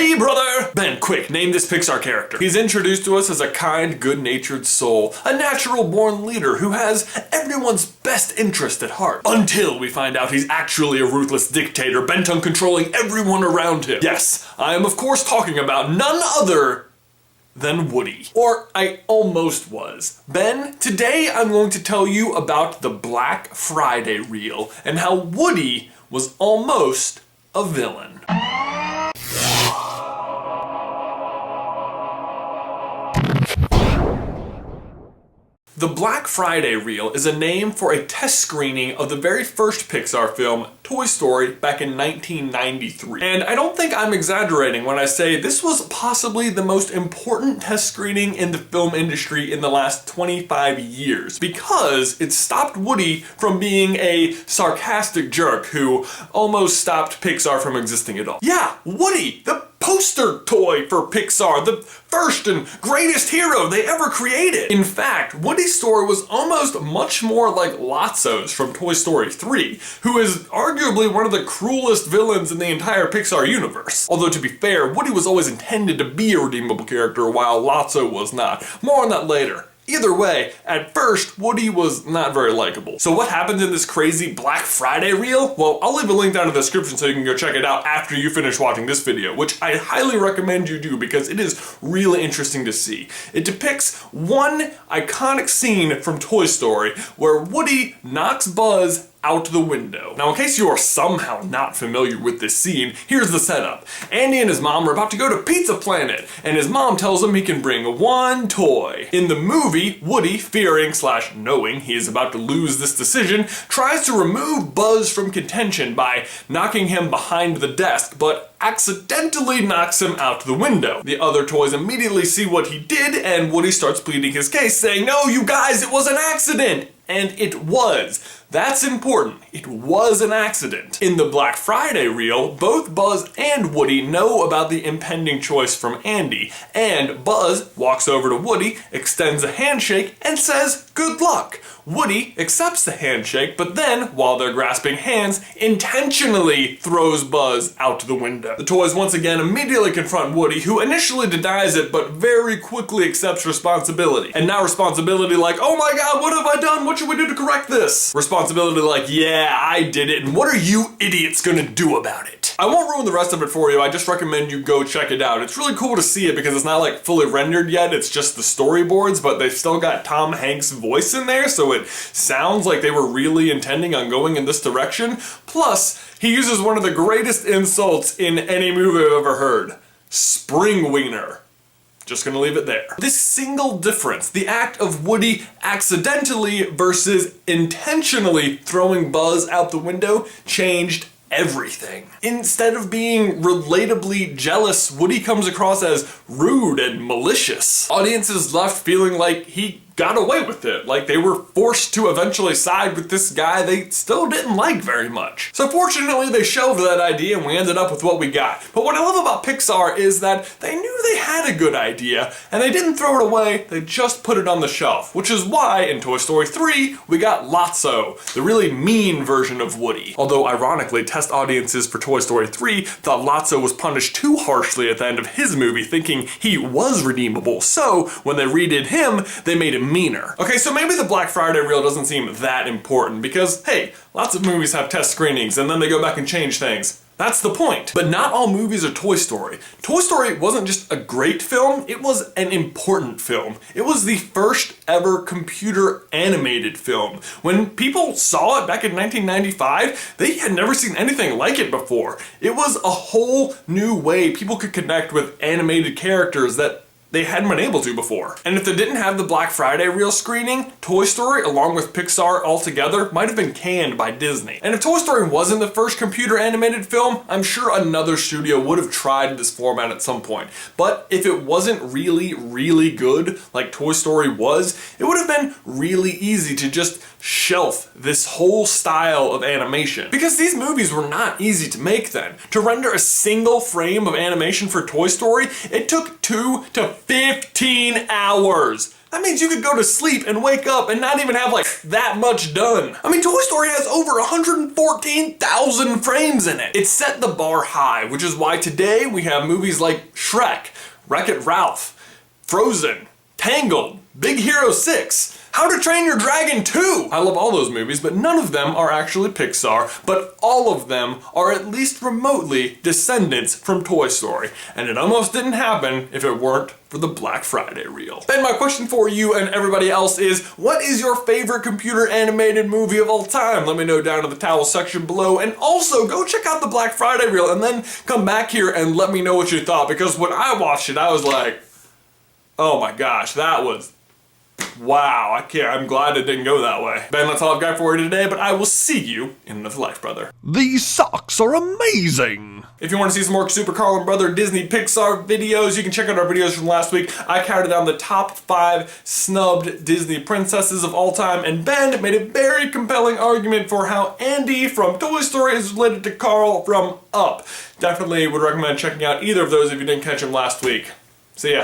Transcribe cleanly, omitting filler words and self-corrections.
Hey brother! Ben, quick, name this Pixar character. He's introduced to us as a kind, good-natured soul, a natural-born leader who has everyone's best interest at heart. Until we find out he's actually a ruthless dictator bent on controlling everyone around him. Yes, I am of course talking about none other than Woody. Or I almost was. Ben, today I'm going to tell you about the Black Friday reel and how Woody was almost a villain. The Black Friday reel is a name for a test screening of the very first Pixar film, Toy Story, back in 1993. And I don't think I'm exaggerating when I say this was possibly the most important test screening in the film industry in the last 25 years, because it stopped Woody from being a sarcastic jerk who almost stopped Pixar from existing at all. Yeah, Woody, the poster toy for Pixar, the first and greatest hero they ever created. In fact, Woody's story was almost much more like Lotso's from Toy Story 3, who is arguably one of the cruelest villains in the entire Pixar universe. Although to be fair, Woody was always intended to be a redeemable character while Lotso was not. More on that later. Either way, at first, Woody was not very likable. So what happens in this crazy Black Friday reel? Well, I'll leave a link down in the description so you can go check it out after you finish watching this video, which I highly recommend you do because it is really interesting to see. It depicts one iconic scene from Toy Story where Woody knocks Buzz out the window. Now, in case you are somehow not familiar with this scene, here's the setup. Andy and his mom are about to go to Pizza Planet, and his mom tells him he can bring one toy. In the movie, Woody, fearing/knowing he is about to lose this decision, tries to remove Buzz from contention by knocking him behind the desk, but accidentally knocks him out the window. The other toys immediately see what he did, and Woody starts pleading his case, saying, "No, you guys, it was an accident!" And it was. That's important. It was an accident. In the Black Friday reel, both Buzz and Woody know about the impending choice from Andy, and Buzz walks over to Woody, extends a handshake, and says, "Good luck." Woody accepts the handshake, but then, while they're grasping hands, intentionally throws Buzz out the window. The toys once again immediately confront Woody, who initially denies it, but very quickly accepts responsibility. And now responsibility like, "Oh my god, what have I done? What should we do to correct this?" Responsibility like, "Yeah, I did it, and what are you idiots gonna do about it?" I won't ruin the rest of it for you, I just recommend you go check it out. It's really cool to see it because it's not like fully rendered yet, it's just the storyboards, but they've still got Tom Hanks' voice in there, so it sounds like they were really intending on going in this direction. Plus, he uses one of the greatest insults in any movie I've ever heard. Spring wiener. Just gonna leave it there. This single difference, the act of Woody accidentally versus intentionally throwing Buzz out the window, changed everything. Instead of being relatably jealous, Woody comes across as rude and malicious. Audiences left feeling like he got away with it, like they were forced to eventually side with this guy they still didn't like very much. So fortunately they shelved that idea and we ended up with what we got. But what I love about Pixar is that they knew they had a good idea and they didn't throw it away, they just put it on the shelf, which is why in Toy Story 3 we got Lotso, the really mean version of Woody. Although ironically, test audiences for Toy Story 3 thought Lotso was punished too harshly at the end of his movie, thinking he was redeemable, so when they redid him, they made him meaner. Okay, so maybe the Black Friday reel doesn't seem that important because, hey, lots of movies have test screenings and then they go back and change things. That's the point. But not all movies are Toy Story. Toy Story wasn't just a great film, it was an important film. It was the first ever computer animated film. When people saw it back in 1995, they had never seen anything like it before. It was a whole new way people could connect with animated characters that they hadn't been able to before. And if they didn't have the Black Friday reel screening, Toy Story, along with Pixar altogether, might have been canned by Disney. And if Toy Story wasn't the first computer animated film, I'm sure another studio would have tried this format at some point. But if it wasn't really, really good, like Toy Story was, it would have been really easy to just shelf this whole style of animation. Because these movies were not easy to make then. To render a single frame of animation for Toy Story, it took 2 to 15 hours. That means you could go to sleep and wake up and not even have like that much done. I mean, Toy Story has over 114,000 frames in it. It set the bar high, which is why today we have movies like Shrek, Wreck-It Ralph, Frozen, Tangled, Big Hero 6, How to Train Your Dragon 2! I love all those movies, but none of them are actually Pixar, but all of them are at least remotely descendants from Toy Story. And it almost didn't happen if it weren't for the Black Friday reel. And my question for you and everybody else is, what is your favorite computer animated movie of all time? Let me know down in the towel section below, and also go check out the Black Friday reel and then come back here and let me know what you thought, because when I watched it, I was like, oh my gosh, that was... wow, I'm glad it didn't go that way. Ben, that's all I've got for you today, but I will see you in another life, brother. These socks are amazing! If you want to see some more Super Carlin Brother Disney Pixar videos, you can check out our videos from last week. I counted down the top 5 snubbed Disney princesses of all time, and Ben made a very compelling argument for how Andy from Toy Story is related to Carl from Up. Definitely would recommend checking out either of those if you didn't catch them last week. See ya.